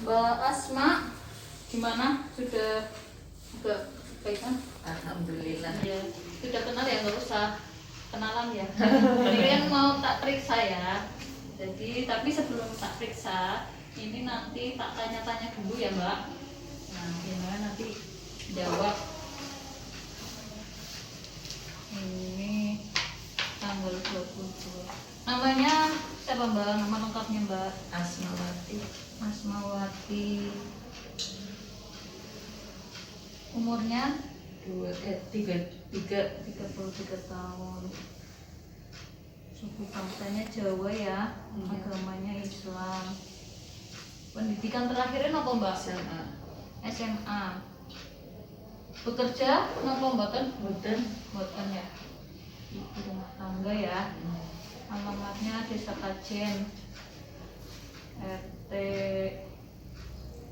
Mbak Asma, gimana? Sudah baik kan? Alhamdulillah. Ya, sudah kenal ya, nggak usah kenalan ya. Kalian mau tak periksa ya. Jadi, tapi sebelum tak periksa, ini nanti tak tanya-tanya dulu ya Mbak. Nah, gimana nanti jawab. Ini tanggal 22. Namanya siapa Mbak? Nama lengkapnya Mbak? Asmawati. Asmawati. Umurnya 33. 33 tahun. Suku bangsanya Jawa ya, Iya. agamanya Islam. Pendidikan terakhirnya apa Mbak? SMA. SMA. Bekerja napa mboten? Mboten. Mboten ya. Ibu rumah tangga ya. Alamatnya Desa Kajen, RT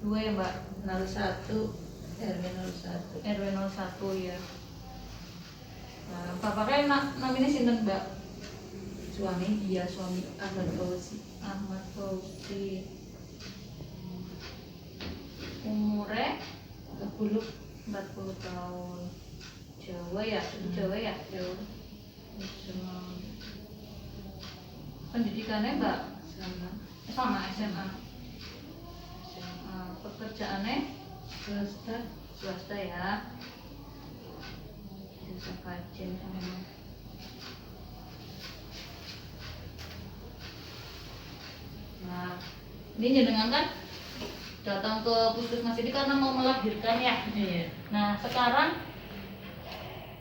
2 ya Mbak, 01 RW 01. RW 01 ya. Nah, bapaknya namanya sinten Mbak? Suami Iya, suami Ahmad Fauzi. Ahmad Fauzi. Umurnya 40 tahun. Jawa ya, Jawa ya. Jawa. Pendidikannya Mbak Sama. sama SMA. Pekerjaannya swasta ya. Desa Kajen sama. Nah, ini jenengan kan datang ke puskesmas ini karena mau melahirkan ya. Iya. Nah, sekarang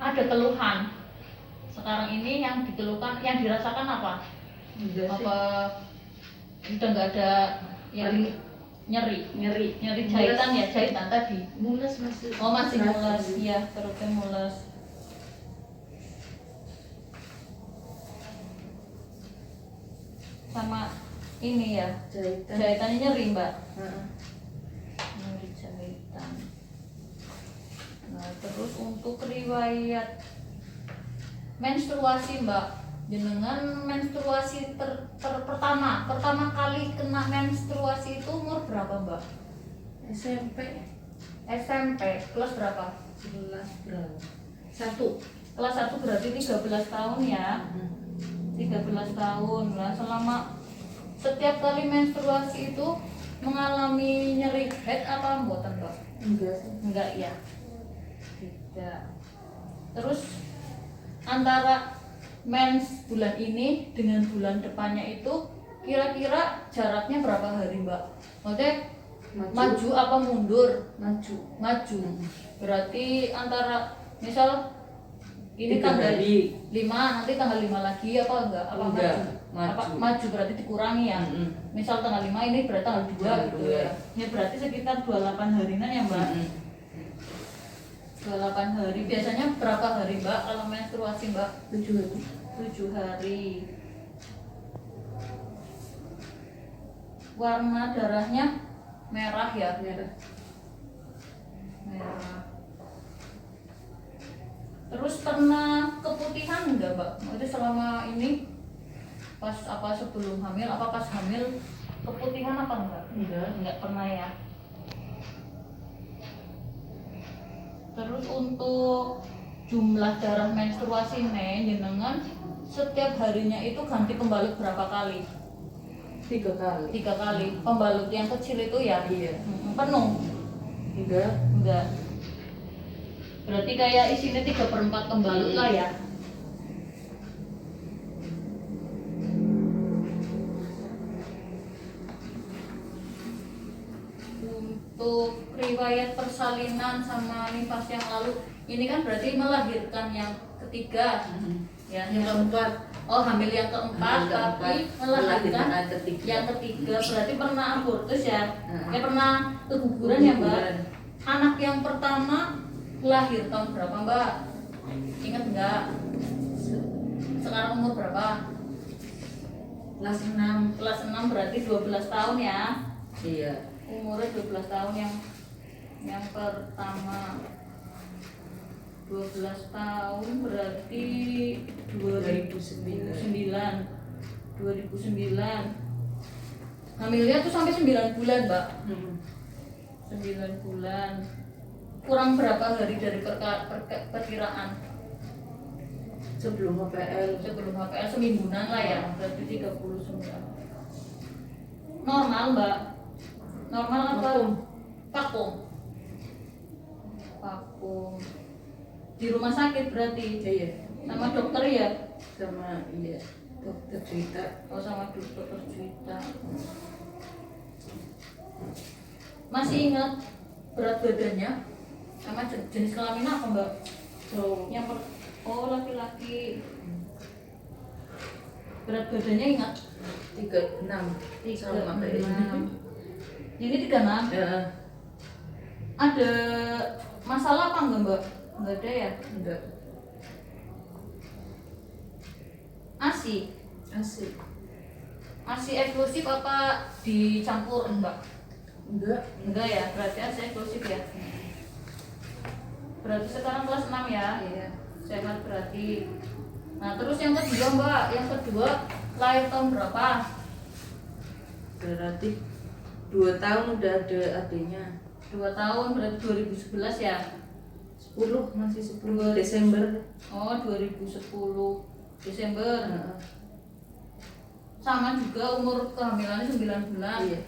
ada keluhan. Sekarang ini yang dikeluhkan, yang dirasakan apa? Enggak sih. Apa udah nggak ada yang nyeri jahitan ya, jahitan tadi. Mules masih. Oh, masih Terasa mules, gitu. iya, perutnya mules. Sama ini ya, Jahitan. jahitannya nyeri Mbak. Heeh. Nyeri jahitan. Nah, terus untuk riwayat menstruasi Mbak, jenengan menstruasi pertama kali kena menstruasi itu umur berapa Mbak? SMP SMP kelas berapa? 11 berapa? 1. Kelas 1 berarti 13 tahun ya. 13 tahun lah. Selama setiap kali menstruasi itu mengalami nyeri head apa mboten Mbak? Enggak sih. Enggak ya. Tidak. Terus antara mens bulan ini dengan bulan depannya itu kira-kira jaraknya berapa hari Mbak? Maksudnya maju apa mundur? Maju. Maju. Berarti antara misal ini 3 tanggal hari. 5, nanti tanggal 5 lagi apa enggak? Apa Enggak, maju? Apa maju. maju berarti dikurangi ya. Misal tanggal 5 ini berarti tanggal 2 Tanggal gitu 2. ya. Ya berarti sekitar 28 harian ya Mbak. 28 hari. Biasanya berapa hari Mbak kalau menstruasi Mbak? 7 hari. 7 hari. Warna darahnya merah ya? Merah. Merah. Terus pernah keputihan enggak Mbak? Maksudnya selama ini pas apa sebelum hamil, apa pas hamil keputihan apa enggak? Enggak pernah ya. Terus untuk jumlah darah menstruasi jenengan setiap harinya itu ganti pembalut berapa kali? 3 kali. 3 kali. Pembalut yang kecil itu ya? Iya. Penuh? Enggak. Berarti kayak isinya 3/4 pembalut lah ya. Untuk riwayat persalinan sama nifas yang lalu, ini kan berarti melahirkan yang ketiga. Ya, Yang keempat. Oh, hamil yang keempat, Hamil tapi keempat, melahirkan melahirkan ketiga. yang ketiga. Berarti pernah abortus ya? Heeh. Ya pernah keguguran ya Mbak? Keguguran. Anak yang pertama lahir tahun berapa Mbak? Ingat nggak? Sekarang umur berapa? Kelas 6. Kelas 6 berarti 12 tahun ya. Iya. Umurnya 12 tahun yang pertama. 12 tahun berarti 2009. 2009. Hamilnya tuh sampai 9 bulan, Mbak. Hmm. 9 bulan. Kurang berapa hari dari perkiraan? Sebelum HPL. Sebelum HPL semingguan lah ya, berarti 39. Normal, Mbak. Normal apa? Vakum. Vakum. Di rumah sakit berarti. Iya. Sama dokter ya? Sama iya dokter cerita. Oh, sama dokter cerita. Masih ingat berat badannya? Sama jenis kelamin apa, Mbak? So, Oh, laki-laki. Berat badannya ingat? 36 sama kayak ini. 36. Ini 36. Ya, Ada masalah apa enggak, Mbak? Enggak ada ya? enggak. ASI. Asik. ASI eksklusif apa dicampur, Mbak? Enggak. Enggak ya, berarti ASI eksklusif ya. Berarti sekarang kelas 6 ya. Iya. Sehat berarti. Nah, terus yang kedua, Mbak, yang kedua lahir tahun berapa? Berarti 2 tahun udah ada adiknya. 2 tahun berarti 2011 ya. 10 masih 10 Desember. Oh, 2010 Desember. Heeh. Sama juga umur kehamilannya 9 bulan. Iya.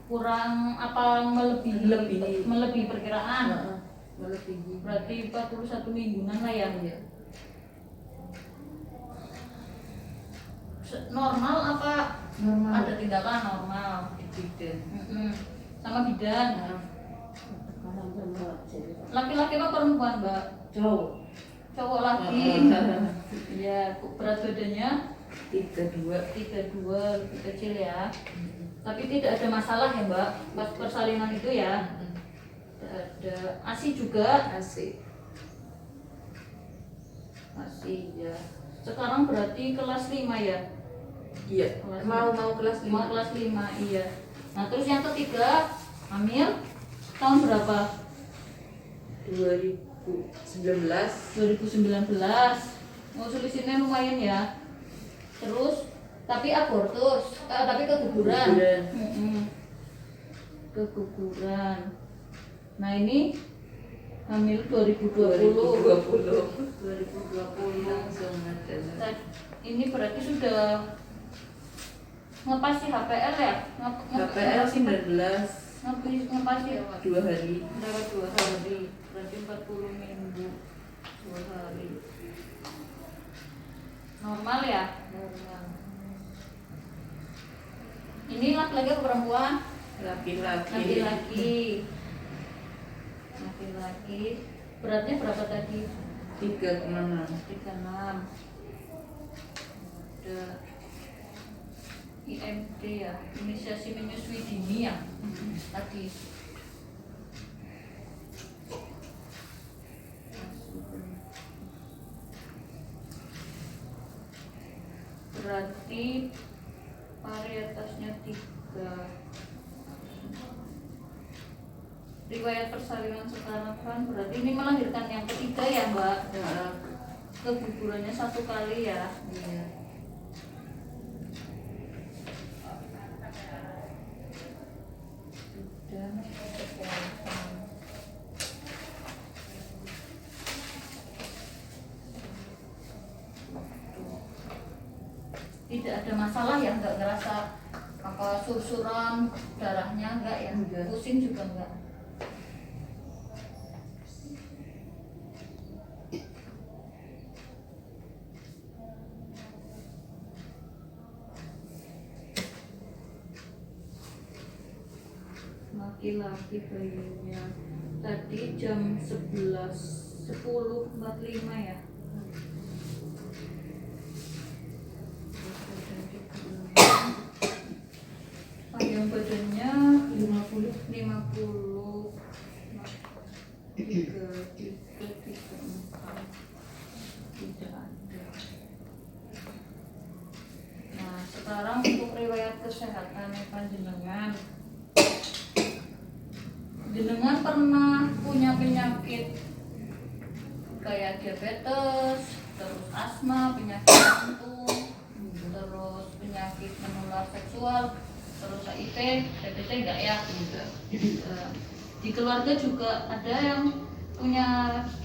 Kurang apa melebihi perkiraan. Heeh. Melebihi. Berarti 41 mingguan lah ya. Iya. Normal apa Normal. ada tindakan normal? Tidak. Sama bidan. Nah, Laki-laki apa perempuan, Mbak? cowok. Cowok laki. Iya, berat badannya 32. 32, lebih kecil ya. Tapi tidak ada masalah ya, Mbak, pas persalinan itu ya. Tidak ada. ASI juga. Asik. ASI ya. Sekarang berarti kelas 5 ya. Iya. Mau kelas 5. Mau kelas 5, iya. Nah, terus yang ketiga, hamil tahun berapa? 2019. 2019. Oh, selisihnya lumayan ya. Terus tapi abortus, tapi keguguran. Keguguran. Keguguran. Nah, ini hamil 2020. 2020 langsung ada. Nah, ini berarti sudah ngepasi HPL ya? HPL 19 ngepasi 2 hari. lewat 2 hari, berarti 40 minggu 2 hari. Normal ya? Normal. Ini laki-laki atau perempuan? Laki-laki. Laki-laki. Beratnya berapa tadi? 3,6. 36. Ada IMD ya, inisiasi menyusui dini ya. Tadi. Berarti varietasnya 3. Riwayat persalinan sekarang kan berarti ini melahirkan yang ketiga ya, Mbak. Ya, Kegugurannya 1 kali ya. iya. Dan kesehatan. Tidak ada masalah ya, nggak ngerasa apa sursuran darahnya enggak ya, Enggak. pusing juga enggak. Laki-laki bayinya tadi jam 11:10:45 ya. Panjang badannya 50 3 4 tidak ada. Nah, sekarang untuk riwayat kesehatan panjenengan pernah punya penyakit kayak diabetes, terus asma, penyakit jantung, terus penyakit penyakit menular seksual, terus HIV, DPT enggak ya? Enggak. Di keluarga juga ada yang punya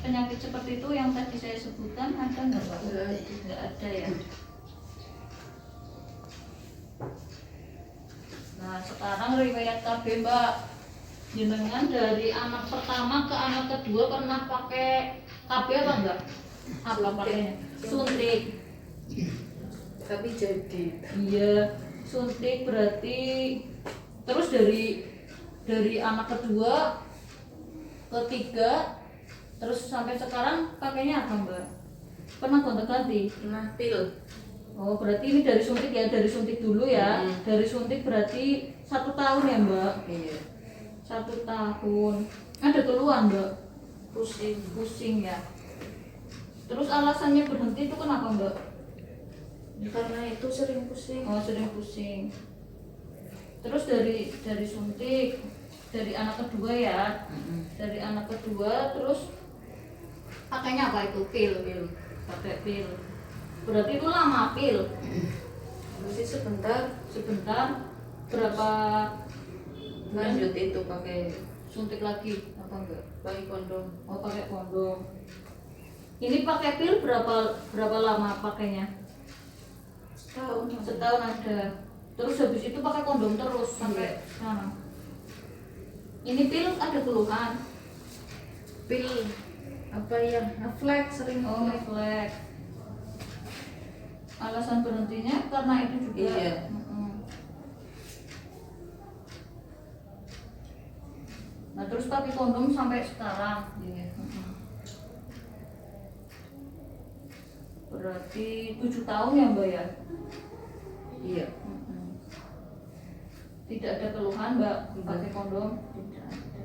penyakit seperti itu yang tadi saya sebutkan, ada enggak Pak? Enggak ada ya. Nah sekarang riwayat KB Mbak, jenengan dari anak pertama ke anak kedua pernah pakai KB apa enggak? Apa pakainya? Suntik. Tapi jadi Iya, suntik berarti terus dari anak kedua, ketiga, terus sampai sekarang pakainya apa Mbak? Pernah gonta-ganti? pernah pil. Oh berarti ini dari suntik ya, dari suntik dulu ya. Dari suntik berarti 1 tahun ya Mbak? Iya. 1 tahun. Ada keluhan Mbak? Pusing. Pusing ya. Terus alasannya berhenti itu kenapa Mbak? Karena itu sering pusing. Oh sering pusing. Terus dari suntik, dari anak kedua ya, dari anak kedua terus pakainya apa itu? Pil. Pakai pil. Berarti itu lama pil. Masih sebentar Sebentar berapa lanjut itu pakai suntik lagi apa enggak? kondom. Oh pakai kondom. Ini pakai pil berapa lama pakainya? Setahun ada. Terus habis itu pakai kondom terus sampai sekarang. Ini pil ada keluhan? Pil apa ya? Ngeflek sering. Oh refleks. Alasan berhentinya karena itu juga. Iya. Nah terus pakai kondom sampai sekarang. Iya. Berarti 7 tahun ya Mbak ya? Iya. Tidak ada keluhan Mbak Tidak. pakai kondom? Tidak ada.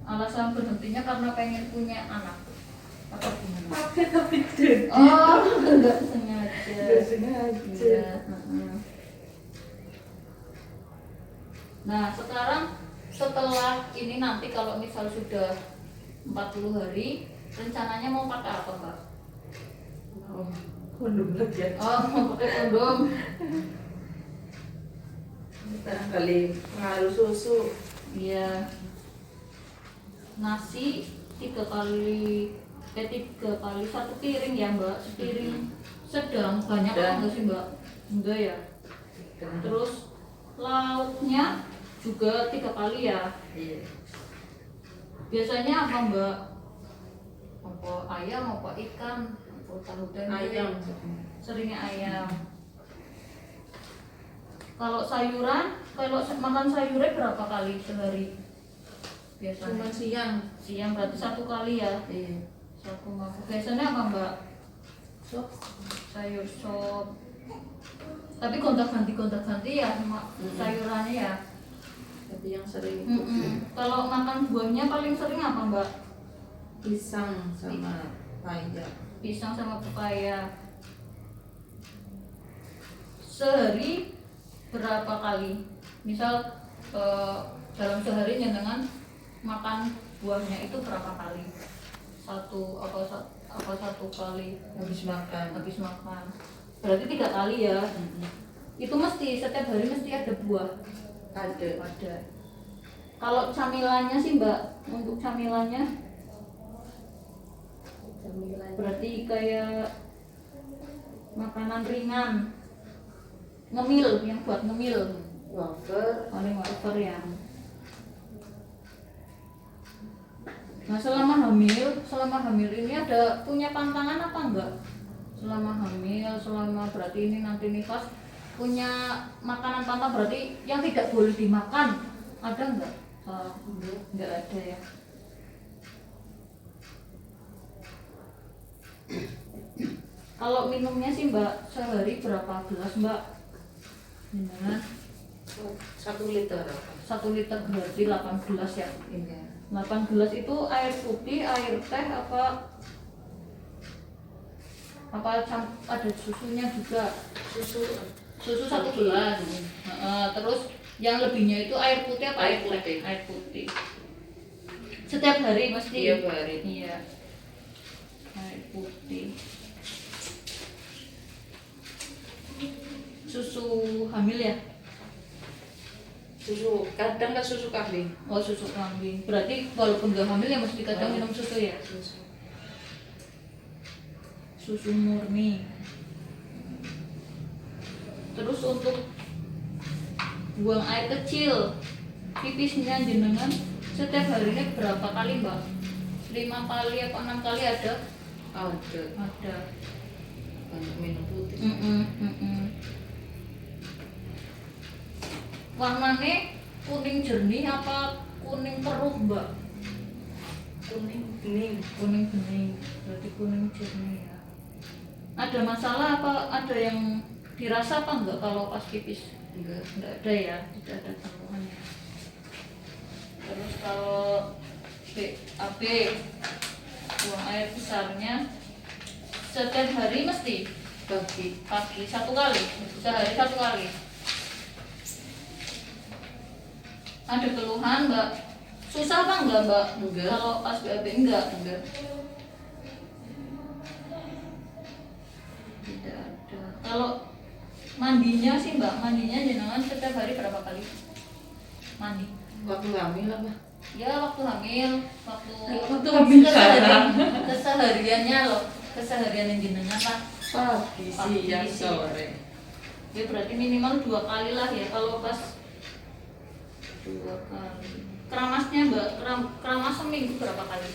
Alasan berhentinya karena pengen punya anak? Apa gimana? Pakai tapi jadi. Oh enggak sengaja. Enggak sengaja. Iya. Nah sekarang setelah ini nanti kalau misal sudah 40 hari rencananya mau pakai apa Mbak? Oh, kondom lagi ya. Oh mau pakai kondom. Barangkali pengaruh susu. Iya. Nasi 3 kali 1 piring ya Mbak, sepiring sedang banyak apa enggak sih Mbak? Enggak ya. Terus lauknya juga 3 kali ya. Iya. Biasanya apa Mbak? Apa ayam, apa ikan, apa tahu tempe? Ayam. Seringnya ayam. Kalau sayuran, kalau makan sayurnya berapa kali sehari? Cuma Biasanya siang. siang berarti 1 kali ya. Iya. 1 mangkok. Biasanya apa Mbak? Sop. Sayur sop. Tapi gonta-ganti ya sama sayurannya ya. Tapi yang sering Kalau makan buahnya paling sering apa Mbak? pisang sama paya. Pisang sama pepaya. Sehari berapa kali? Misal dalam sehari jenengan makan buahnya itu berapa kali? Satu kali Habis makan. habis makan. Berarti 3 kali ya. Itu mesti setiap hari mesti ada buah. Ada. Kalau camilannya sih Mbak, untuk camilannya berarti kayak makanan ringan, ngemil, yang buat ngemil, Wafer. paling wafer ya. Nah selama hamil ini ada punya pantangan apa enggak? Selama hamil, selama berarti ini nanti nifas punya makanan pantang berarti yang tidak boleh dimakan ada enggak? Enggak ada ya. Kalau minumnya sih Mbak sehari berapa gelas Mbak? Gimana? 1 liter. 1 liter berarti 8 gelas ya. Iya. 8 gelas itu air putih, air teh apa ada susunya juga? Susu 1 gelas. Terus yang lebihnya itu air putih apa Air teh? putih. Air putih. Setiap hari mesti. Tiap hari. Iya. Air putih. susu hamil ya? Susu kadang kan susu kambing. Oh, susu kambing. Berarti walaupun nggak hamil ya mesti kadang minum susu ya? Susu. Susu murni. Terus untuk buang air kecil, pipisnya jenengan setiap harinya berapa kali mbak? 5 kali apa 6 kali ada? Ada. Ada. Banyak minum putih. Warnanya kuning jernih apa kuning keruh mbak? Kuning bening. Kuning bening, berarti kuning jernih ya. Ada masalah apa? Ada yang dirasa apa enggak kalau pas pipis? Enggak. Enggak ada ya, tidak ada keluhan ya. Terus kalau BAB, buang air besarnya setiap hari mesti pagi 1 kali, sehari 1 kali. Ada keluhan mbak? Susah apa enggak mbak? Enggak. Kalau pas BAB enggak? Enggak. Tidak ada. Kalau mandinya sih mbak, mandinya jenengan setiap hari berapa kali? Mandi? Waktu hamil apa? Ya waktu hamil, waktu hamil kesehariannya loh, keseharian yang jenengan lah. Pagi, Pagi, siang, siang. sore. Ya berarti minimal 2 kali lah ya kalau pas 2 kali. Keramasnya mbak, keramas seminggu berapa kali?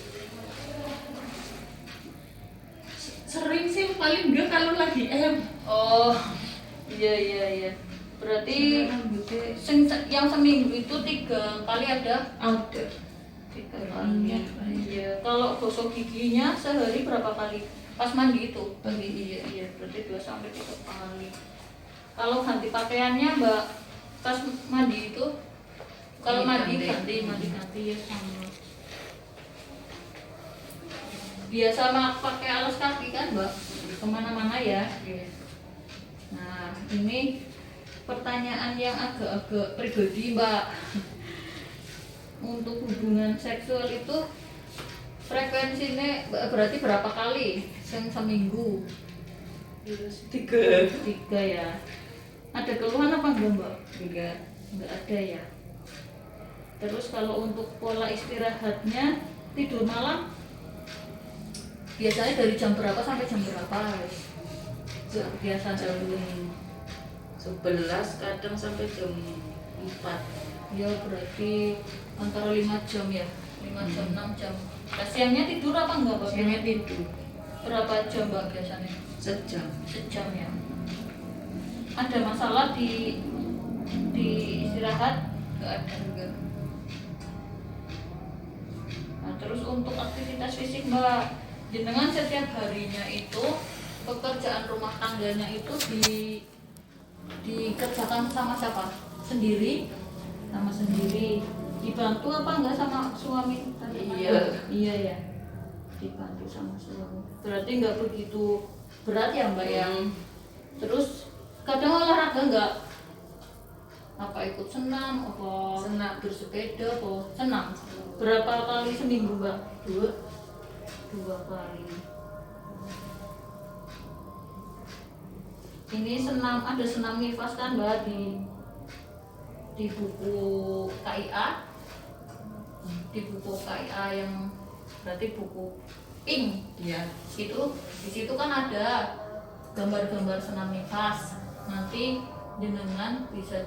Sering sih paling enggak kalau lagi Oh iya. Berarti yang seminggu itu 3 kali ada? ada. 3 kali. Iya. Kalau gosok giginya sehari berapa kali? Pas mandi itu? Pagi. Iya. Berarti 2 sampai 3 kali. Kalau ganti pakaiannya mbak, pas mandi itu? Kalau mandi ganti ya sama. Biasa pakai alas kaki kan mbak? Kemana-mana ya. Nah ini pertanyaan yang agak-agak pribadi mbak. Untuk hubungan seksual itu frekuensinya berarti berapa kali seminggu? 3 ya. Ada keluhan apa enggak mbak? Enggak ada ya. Terus kalau untuk pola istirahatnya, tidur malam biasanya dari jam berapa sampai jam berapa? Biasa Jam 11 kadang sampai jam 4. ya berarti antara 5 jam ya, 5 jam 6 jam. Nah, siangnya tidur apa enggak mbak? Siangnya tidur Berapa jam mbak biasanya? sejam. Sejam ya. Ada masalah di istirahat? Enggak ada. Enggak. Nah, terus untuk aktivitas fisik mbak, jenengan setiap harinya itu pekerjaan rumah tangganya itu dikerjakan sama siapa? Sendiri? Sama sendiri. Dibantu apa enggak sama suami? Iya. Iya ya. Dibantu sama suami. Berarti enggak begitu berat ya mbak ya? Terus kadang olahraga enggak? Apa ikut senam? Apa Senam. bersepeda? Apa senam? Berapa kali seminggu mbak? 2 kali. Ini senam, ada senam nifas kan mbak di buku KIA, yang berarti buku pink. Iya. Di situ kan ada gambar-gambar senam nifas. Nanti jenengan bisa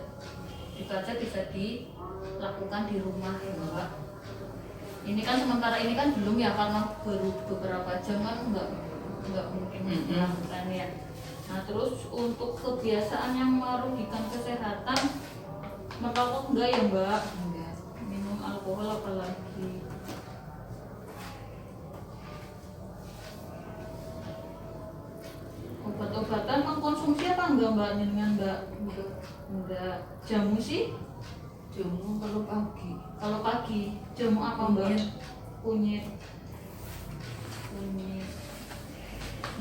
dibaca, bisa dilakukan di rumah ya mbak. Ini kan sementara ini kan belum ya, karena baru beberapa jam kan nggak mungkin melakukan ya. Nah terus untuk kebiasaan yang merugikan kesehatan, merokok enggak ya mbak? Enggak. Minum alkohol apalagi? Obat-obatan mengkonsumsi apa enggak mbak? Jenengan mbak? Enggak. Jamu sih? Jamu kalau pagi. Kalau pagi jamu apa mbak? Kunyit.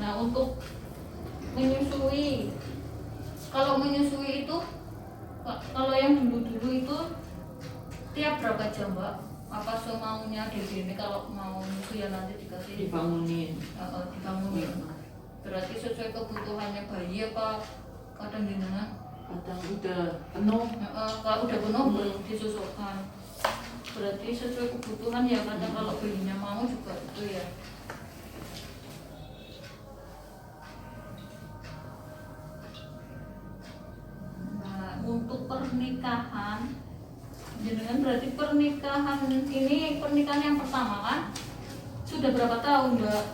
Nah untuk menyusui, kalau menyusui itu, kalau yang dulu itu tiap berapa jam mbak? Apa semaunya di sini? Kalau mau menyusui ya nanti dikasih Dibangunin. dibangunin. Berarti sesuai kebutuhannya bayi apa kadang jenengan kadang udah penuh. Kalau udah penuh belum disusulkan. Berarti sesuai kebutuhan ya, kadang kalau bayinya mau juga itu ya. Nah, untuk pernikahan, jenengan berarti pernikahan ini pernikahan yang pertama kan? Sudah berapa tahun, Mbak?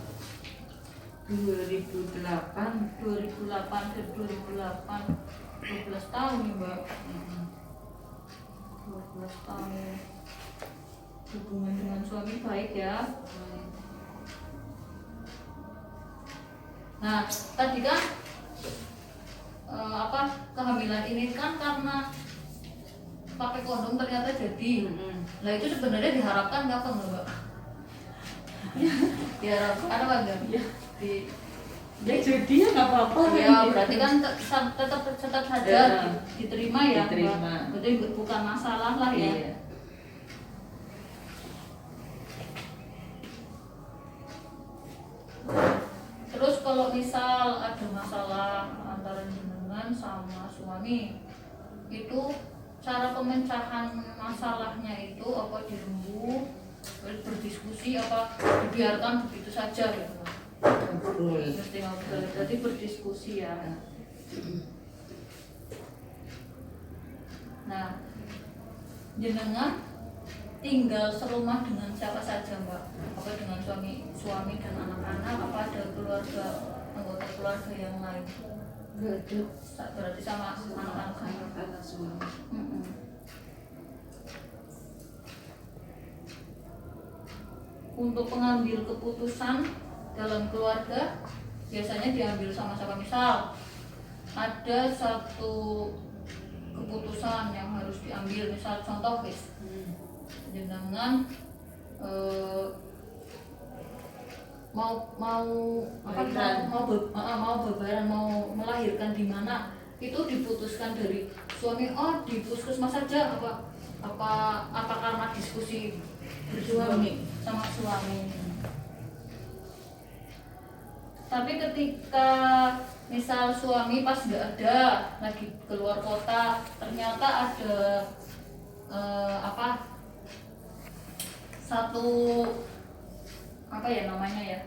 2008. 2008 ke 2008, 12 tahun nih, Mbak. 12 tahun. Hubungan dengan suami baik ya. Nah, tadi kan kehamilan ini kan karena pakai kondom ternyata jadi. Nah, itu sebenarnya diharapkan kapan, Mbak? Diharapkan apa enggak? Ya. Ya Jadi ya nggak apa-apa. ya berarti kan tetap saja diterima ya, Diterima. Mbak. Berarti bukan masalah lah ya. Iya. Terus kalau misal ada masalah antara jenengan sama suami, itu cara pemecahan masalahnya itu apa dirembuk, berdiskusi, apa dibiarkan begitu saja gitu? Ngobrol. Mesti ngobrol, berarti berdiskusi ya. Nah, jenengan tinggal serumah dengan siapa saja, Mbak? Apa dengan suami dan anak-anak? Apa ada anggota keluarga yang lain? Nggak ada. Berarti sama anak-anak saya. Anak suami. Untuk pengambil keputusan dalam keluarga biasanya diambil sama-sama. Misal ada satu keputusan yang harus diambil, misal contoh jenengan mau bebaran, mau melahirkan di mana, itu diputuskan dari suami. Oh, di puskesmas saja apa karena diskusi bersuami sama suami. Tapi ketika misal suami pas nggak ada, lagi keluar kota, ternyata ada satu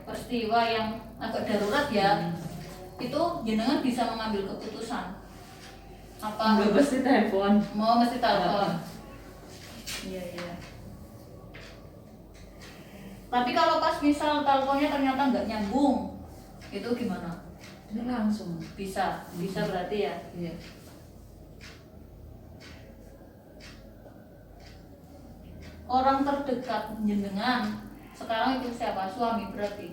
peristiwa yang agak darurat ya, itu jenengan bisa mengambil keputusan apa? Nggak mesti telepon. Mesti telepon. Iya. Tapi kalau pas misal teleponnya ternyata nggak nyambung, itu gimana? Ini langsung. Bisa berarti ya. Iya. Orang terdekat jenengan sekarang itu siapa? Suami berarti.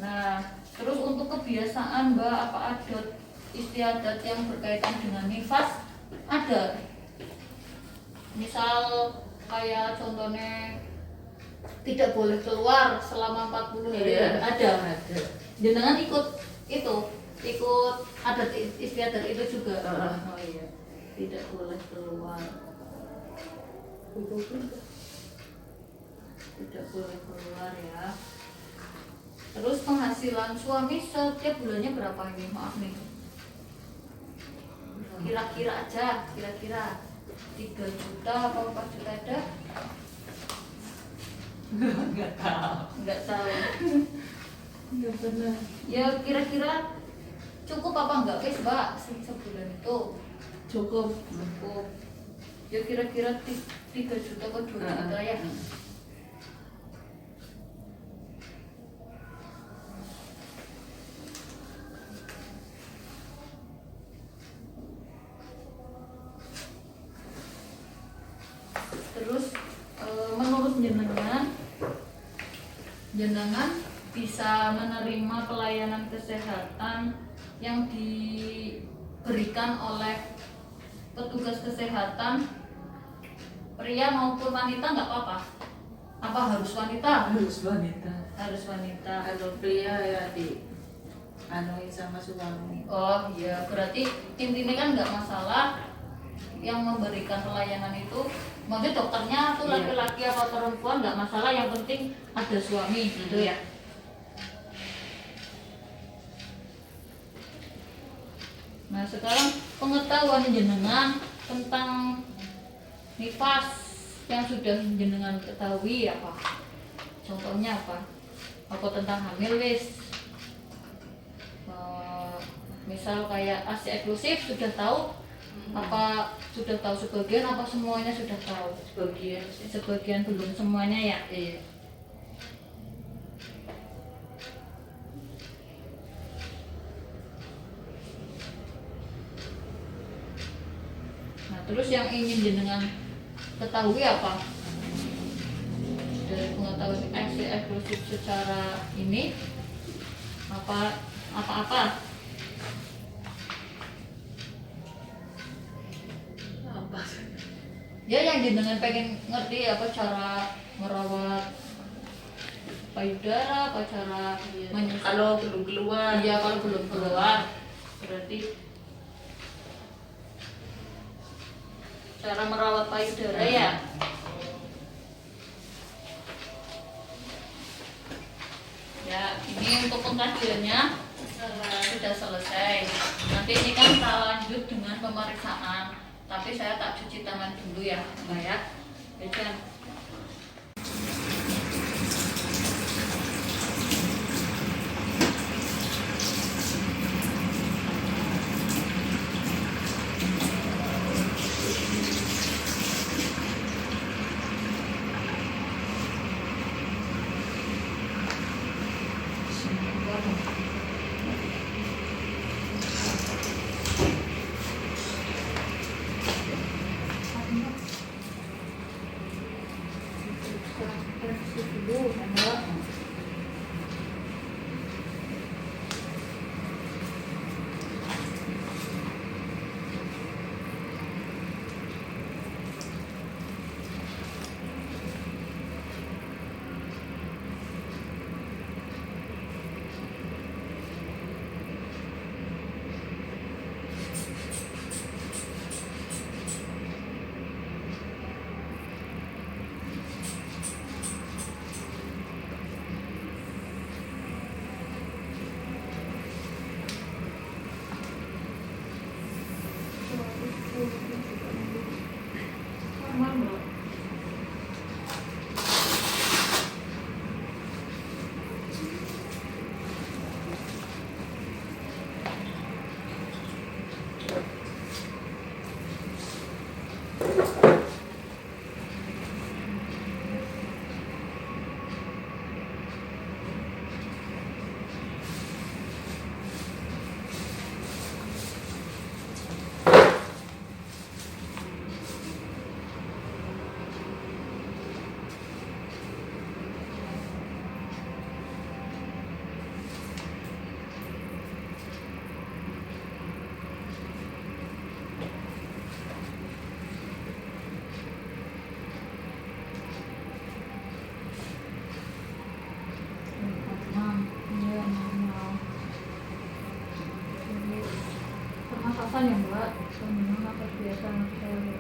Nah, terus untuk kebiasaan, Mbak, apa adat istiadat yang berkaitan dengan nifas ada? Misal kayak contohnya tidak boleh keluar selama 40 hari. Iya, ada. Jenengan ikut adat istiadat itu juga. Oh iya, tidak boleh keluar. Tidak boleh keluar ya. Terus penghasilan suami setiap bulannya berapa ini? Maaf nih, kira-kira 3 juta atau 4 juta ada? Nggak tahu. Nggak tahu. Nggak pernah. Ya kira-kira cukup apa enggak guys, Mbak, sebulan itu? Cukup. Ya kira-kira 3 juta atau 2 juta ya. Terus menurut jenengan bisa menerima pelayanan kesehatan yang diberikan oleh petugas kesehatan pria maupun wanita, nggak apa-apa? Apa harus wanita? Harus wanita. Harus wanita. Kalau pria ya anuin sama suami. Oh iya, berarti intinya kan nggak masalah yang memberikan pelayanan itu, maksudnya dokternya tuh Iya. laki-laki apa perempuan nggak masalah, yang penting ada suami gitu ya. Nah sekarang pengetahuan jenengan tentang nifas yang sudah jenengan ketahui apa? Contohnya apa? Apa tentang hamil wis? Misal kayak ASI eksklusif sudah tahu? Apa sudah tahu sebagian, apa semuanya sudah tahu? Sebagian sih. Sebagian belum semuanya ya? Iya. Nah terus yang ingin jenengan ketahui apa? Dari pengetahuan ASI eksklusif secara ini apa-apa? Apa? Ya yang jenengan pengen ngerti apa cara merawat payudara, apa cara menyusui. Kalau belum keluar. Iya kalau belum keluar, Berarti cara merawat payudara ya. Ya ini untuk pengkajiannya sudah selesai. Nanti ini kan kita lanjut dengan pemeriksaan. Tapi saya tak cuci tangan dulu ya, Mbak ya. Bejan. Pernafasan ya Mbak, memang nafas biasa saya.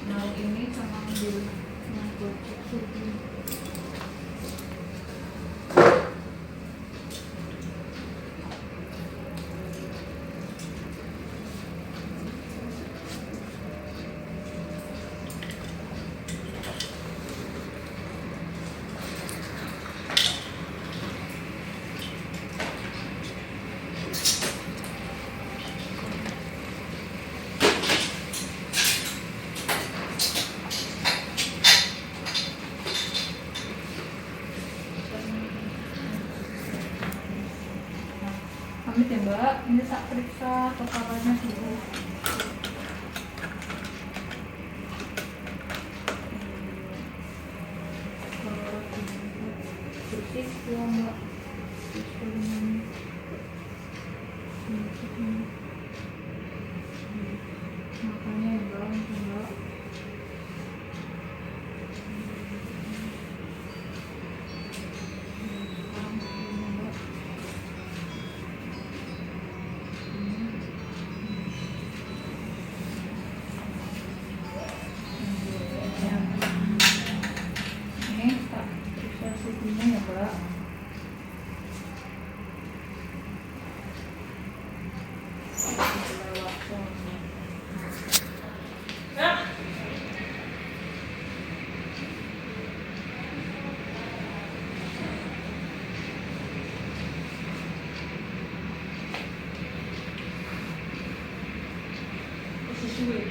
Nah ini sama ambil gojek suhu. Pamit ya Mbak, ini tak periksa kepalanya dulu. Bersih. suwe.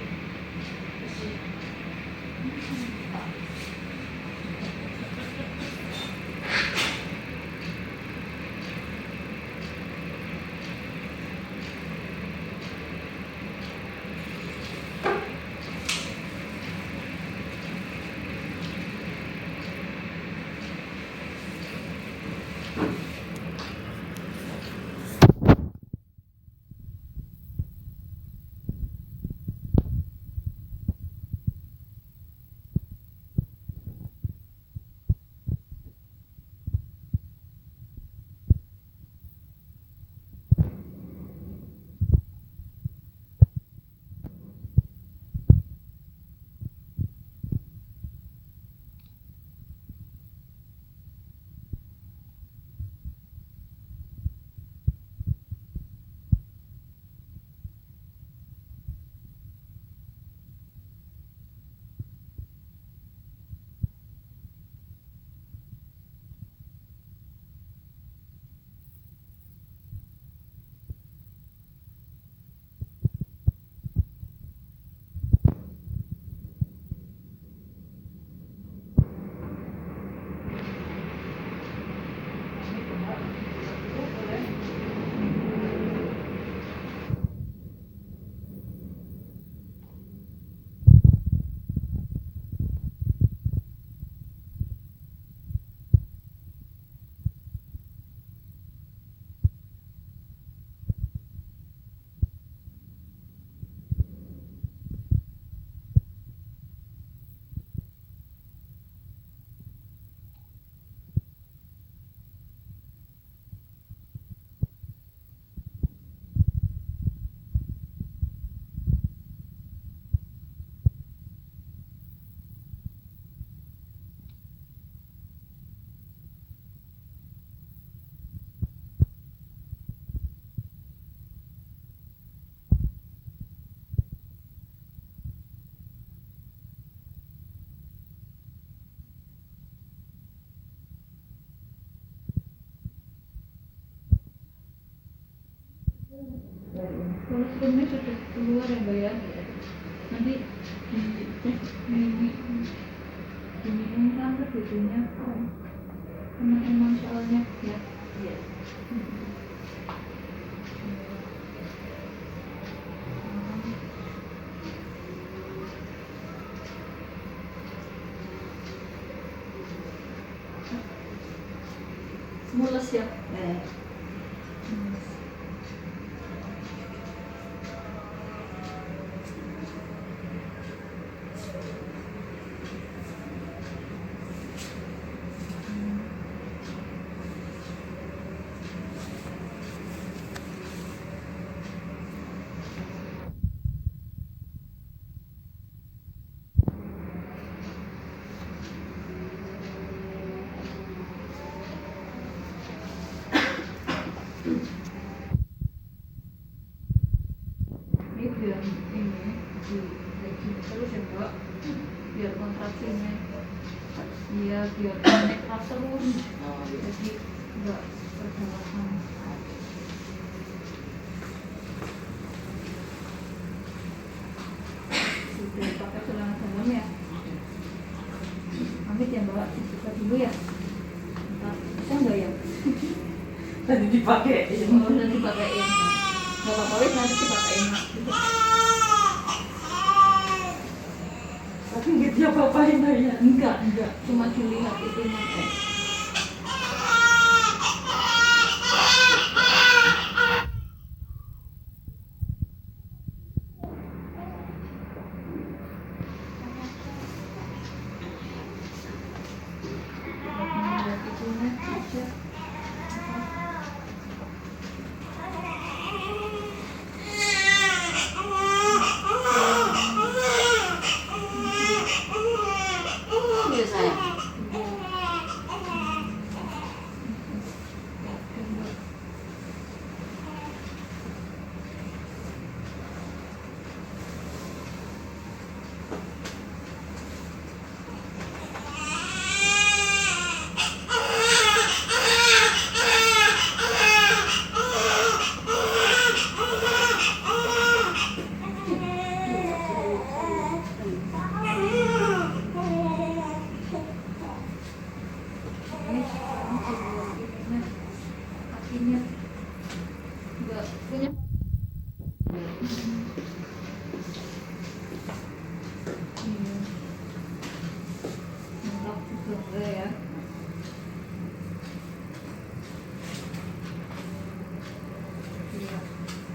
Kalau sebelumnya sudah keluar ya Mbak ya, nanti diminum kan begitunya emang soalnya ya. Iya. Mules ya. Ini biar ini kayak gini terus ya Mbak, biar kontraksinya iya biar nekat terus, jadi enggak perjalanan. Sudah pakai celana dalam ya, pamit ya Mbak, buka dulu ya. Bentar, bisa nggak ya? Tadi dipakai. Oh, udah dipakein. Nggak apa-apa, wes nanti dipakein Mak. Tapi nggak dia apa-apain ya. Enggak, cuma dilihat itu Mak. Lihat itunya aja. Iya sayang. Iya. Lengkap juga ya. Iya,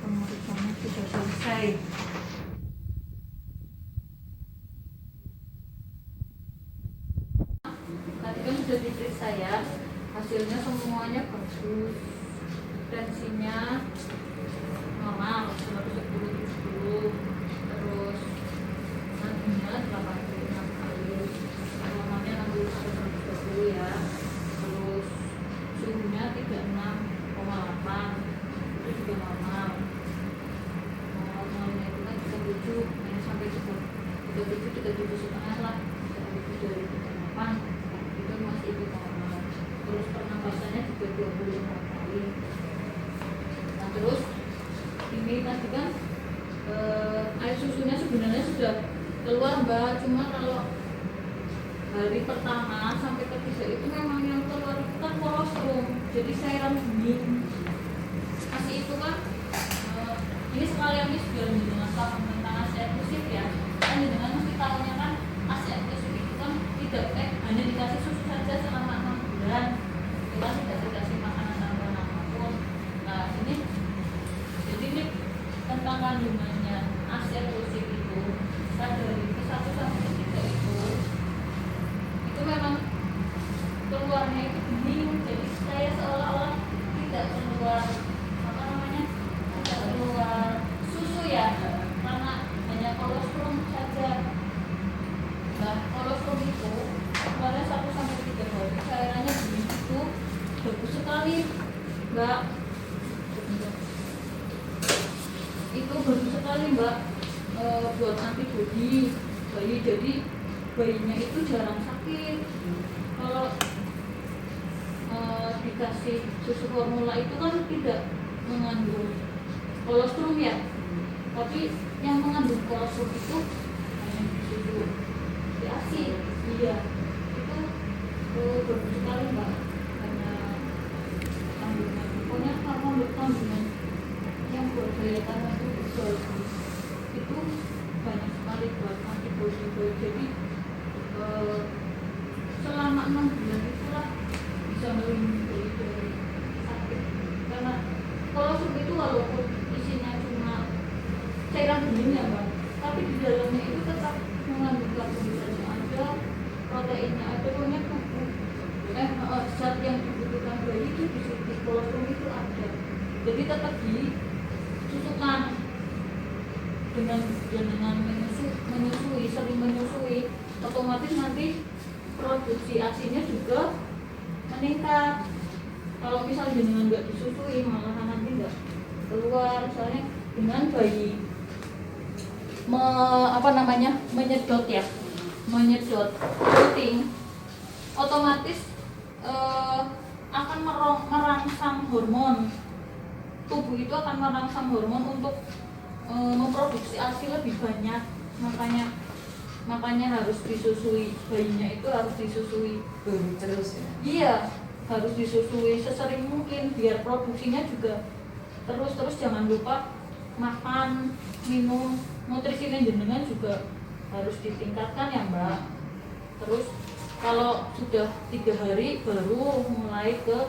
pemeriksaannya sudah selesai. Tadi kan sudah diperiksa ya, hasilnya semuanya bagus, tensinya normal 110/70, terus nadinya 86 kali, normalnya 60/120 ya, terus suhunya 36,8, itu juga normal. Normalnya itu kan 37, ini sampai 37, 37,5 lah, 37 dari 38, itu masih itu normal. Terus pernapasannya juga 24 kali. Nah terus ini tadi kan air susunya sebenarnya sudah keluar mbak, cuma kalau hari pertama sampai ketiga itu memang yang keluar itu kan kolostrum, jadi cairan bening. ASI itu kan ini sekalian ini sudah dengan tentang ASI eksklusif ya, kan dengan mesti tahunya kan ASI eksklusif itu kan tidak hanya dikasih susu saja selama 6 bulan, kita tidak dikasih makanan tambahan apapun. Nah ini jadi ini tentang kandungannya ASI eksklusif itu pada hari ke-1 sampai ke-3 itu memang keluarnya itu bening, jadi kayak seolah-olah tidak keluar apa namanya, tidak keluar susu ya, karena hanya kolostrum saja. Nah kolostrum itu keluarnya 1 sampai 3 hari, cairannya bening itu bagus sekali mbak, itu bagus sekali mbak, buat antibodi bayi, jadi bayinya itu jarang sakit. Kalau dikasih susu formula itu kan tidak mengandung kolostrum ya, tapi yang mengandung kolostrum itu hanya susu di ASI. Iya, itu bagus sekali mbak, karena kandungan pokoknya kandungan yang buat daya tahan itu bagus, itu banyak sekali buat antibodi bayi. Jadi selama 6 bulan itulah bisa melindungi dari sakit, karena kolostrum itu walaupun isinya cuma cairan bening ya mbak, tapi di dalamnya itu tetap mengandung karbohidratnya ada, proteinnya ada, pokoknya tubuh zat yang dibutuhkan bayi itu di kolostrum itu ada, jadi tetap disusukan dengan menyusui, sering menyusui, otomatis nanti produksi ASINya juga meningkat. Kalau misalnya dengan nggak disusui malahan nanti nggak keluar, soalnya dengan bayi menyedot puting, otomatis akan merangsang hormon, tubuh itu akan merangsang hormon untuk memproduksi ASI lebih banyak, makanya harus disusui, bayinya itu harus disusui terus ya. Iya, harus disusui sesering mungkin biar produksinya juga terus. Jangan lupa makan, minum, nutrisi jenengan juga harus ditingkatkan ya mbak. Terus kalau sudah 3 hari baru mulai ke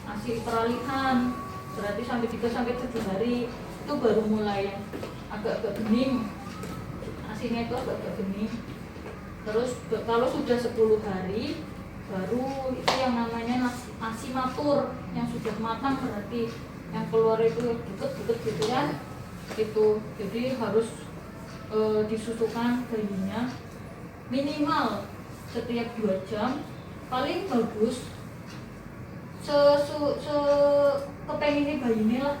ASI peralihan, berarti sampai 3 sampai 7 hari itu baru mulai yang agak-agak bening, ASINya itu agak-agak bening. Terus kalau sudah 10 hari baru itu yang namanya ASI matur, yang sudah matang, berarti yang keluar itu deket gitu kan, itu jadi harus disusukan bayinya minimal setiap 2 jam, paling bagus kepenginnya bayinya lah.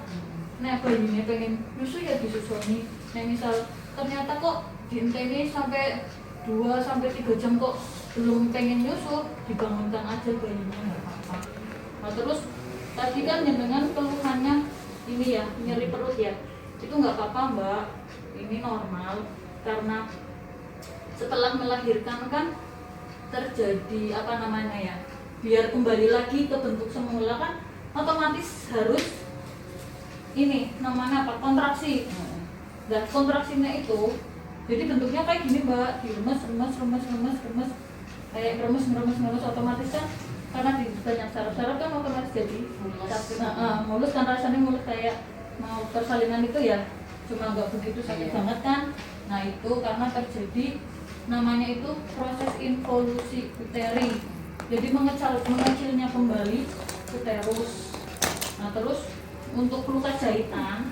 Nah bayinya pengen nyusu ya disusuni. Nah misal ternyata kok diinteni sampai 2 sampai 3 jam kok belum pengen nyusu, dibangunkan aja bayinya, nggak apa-apa. Nah terus tadi kan dengan keluhannya ini ya, nyeri perut ya, itu nggak apa-apa mbak, ini normal, karena setelah melahirkan kan terjadi apa namanya ya, biar kembali lagi ke bentuk semula kan otomatis harus ini namanya apa, kontraksi. Nah, kontraksinya itu jadi bentuknya kayak gini mbak, diremes, kayak remes, otomatis kan karena di banyak saraf-saraf kan otomatis jadi sakit. Mulus kan rasanya mulus kayak mau persalinan itu ya, cuma nggak begitu sakit banget kan. Nah itu karena terjadi namanya itu proses involusi uteri, jadi mengecilnya kembali uterus. Nah terus untuk luka jahitan,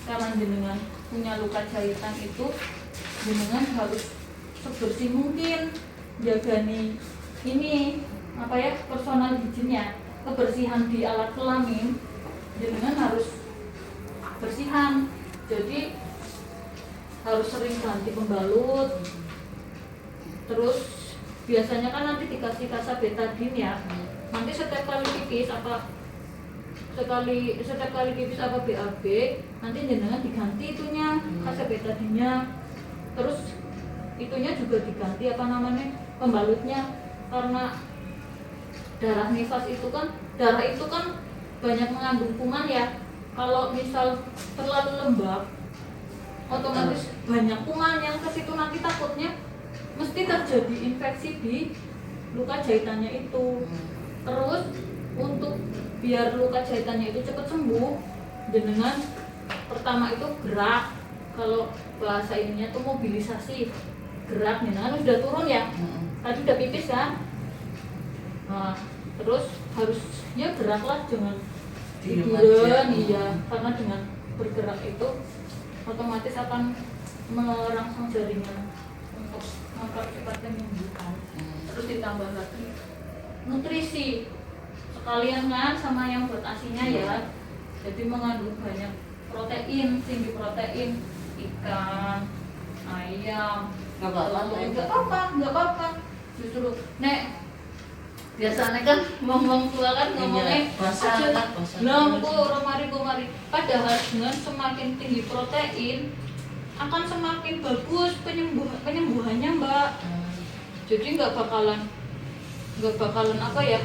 karena jenengan punya luka jahitan itu jenengan harus sebersih mungkin jagani ini apa ya, personal hygiene-nya, kebersihan di alat kelamin jenengan harus bersihan. Jadi harus sering ganti pembalut. Terus biasanya kan nanti dikasih kasabetadin ya. Nanti setiap kali pipis apa BAB nanti jenengan diganti itunya kasabetadinnya. Terus itunya juga diganti apa namanya, pembalutnya, karena darah itu kan banyak mengandung kuman ya. Kalau misal terlalu lembab otomatis banyak kuman yang ke situ, nanti takutnya mesti terjadi infeksi di luka jahitannya itu. Terus untuk biar luka jahitannya itu cepat sembuh, jenengan pertama itu gerak, kalau bahasa ininya tuh mobilisasi, gerak. Jenengan udah turun ya, tadi udah pipis kan. Nah, terus harusnya geraklah, jangan tiduran. Iya, karena dengan bergerak itu otomatis akan merangsang jaringan untuk mempercepat penyembuhan. Terus ditambah lagi nutrisi sekalian kan sama yang buat asinya ya, jadi mengandung banyak protein, tinggi protein, ikan, ayam. Nggak apa-apa, justru nek biasanya kan ngomong tua kan ngomongnya kemari. Padahal dengan semakin tinggi protein akan semakin bagus penyembuhannya mbak. Jadi nggak bakalan apa ya,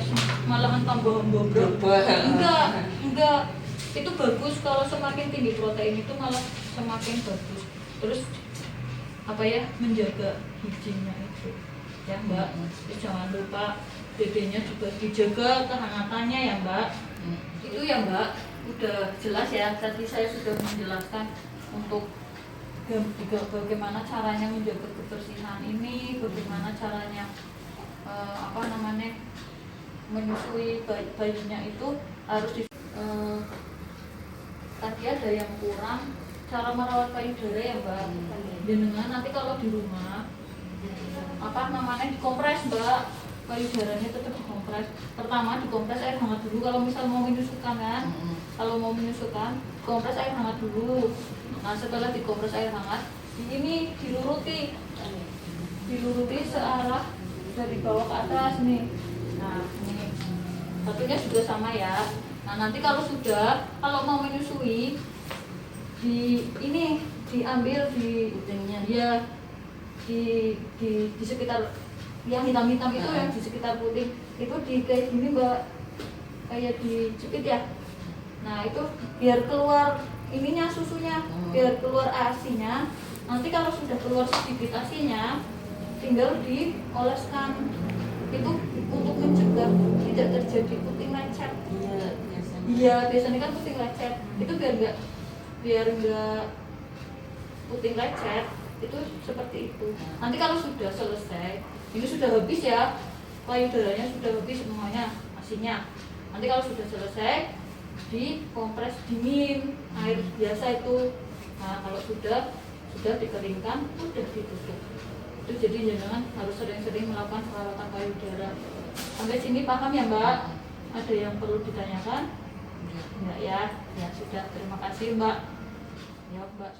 malahan tambah enggak. Itu bagus kalau semakin tinggi protein itu malah semakin bagus. Terus apa ya, menjaga gizinya itu ya mbak. Terus jangan lupa dedenya juga dijaga kehangatannya ya mbak. Itu ya mbak, udah jelas ya, tadi saya sudah menjelaskan untuk bagaimana caranya menjaga kebersihan ini, bagaimana caranya menyusui bayinya itu harus tadi ada yang kurang cara merawat payudara ya mbak. Jenengan nanti kalau di rumah dikompres mbak, payudaranya tetap dikompres. Pertama dikompres air hangat dulu kalau misal mau menyusukan kan. Kalau mau menyusukan kompres air hangat dulu. Nah setelah dikompres air hangat ini diluruti searah dari bawah ke atas nih. Nah ini satunya juga sama ya. Nah nanti kalau mau menyusui diambil di putingnya ya, di sekitar yang hitam-hitam itu yang di sekitar puting itu kayak gini mbak, kayak dijepit ya. Nah itu biar keluar ininya susunya, biar keluar asinya. Nanti kalau sudah keluar sedikit asinya tinggal dioleskan. Itu untuk mencegah tidak terjadi puting lecet. Iya biasanya kan puting lecet itu biar enggak puting lecet itu seperti itu. Nanti kalau sudah selesai, ini sudah habis ya, payudaranya sudah habis semuanya asinya. Nanti kalau sudah selesai dikompres dingin air biasa itu. Nah kalau sudah dikeringkan udah ditutup. Itu jadi jangan harus sering-sering melakukan perawatan payudara. Sampai sini paham ya mbak? Ada yang perlu ditanyakan? Enggak ya? Ya sudah, terima kasih mbak. Ya mbak.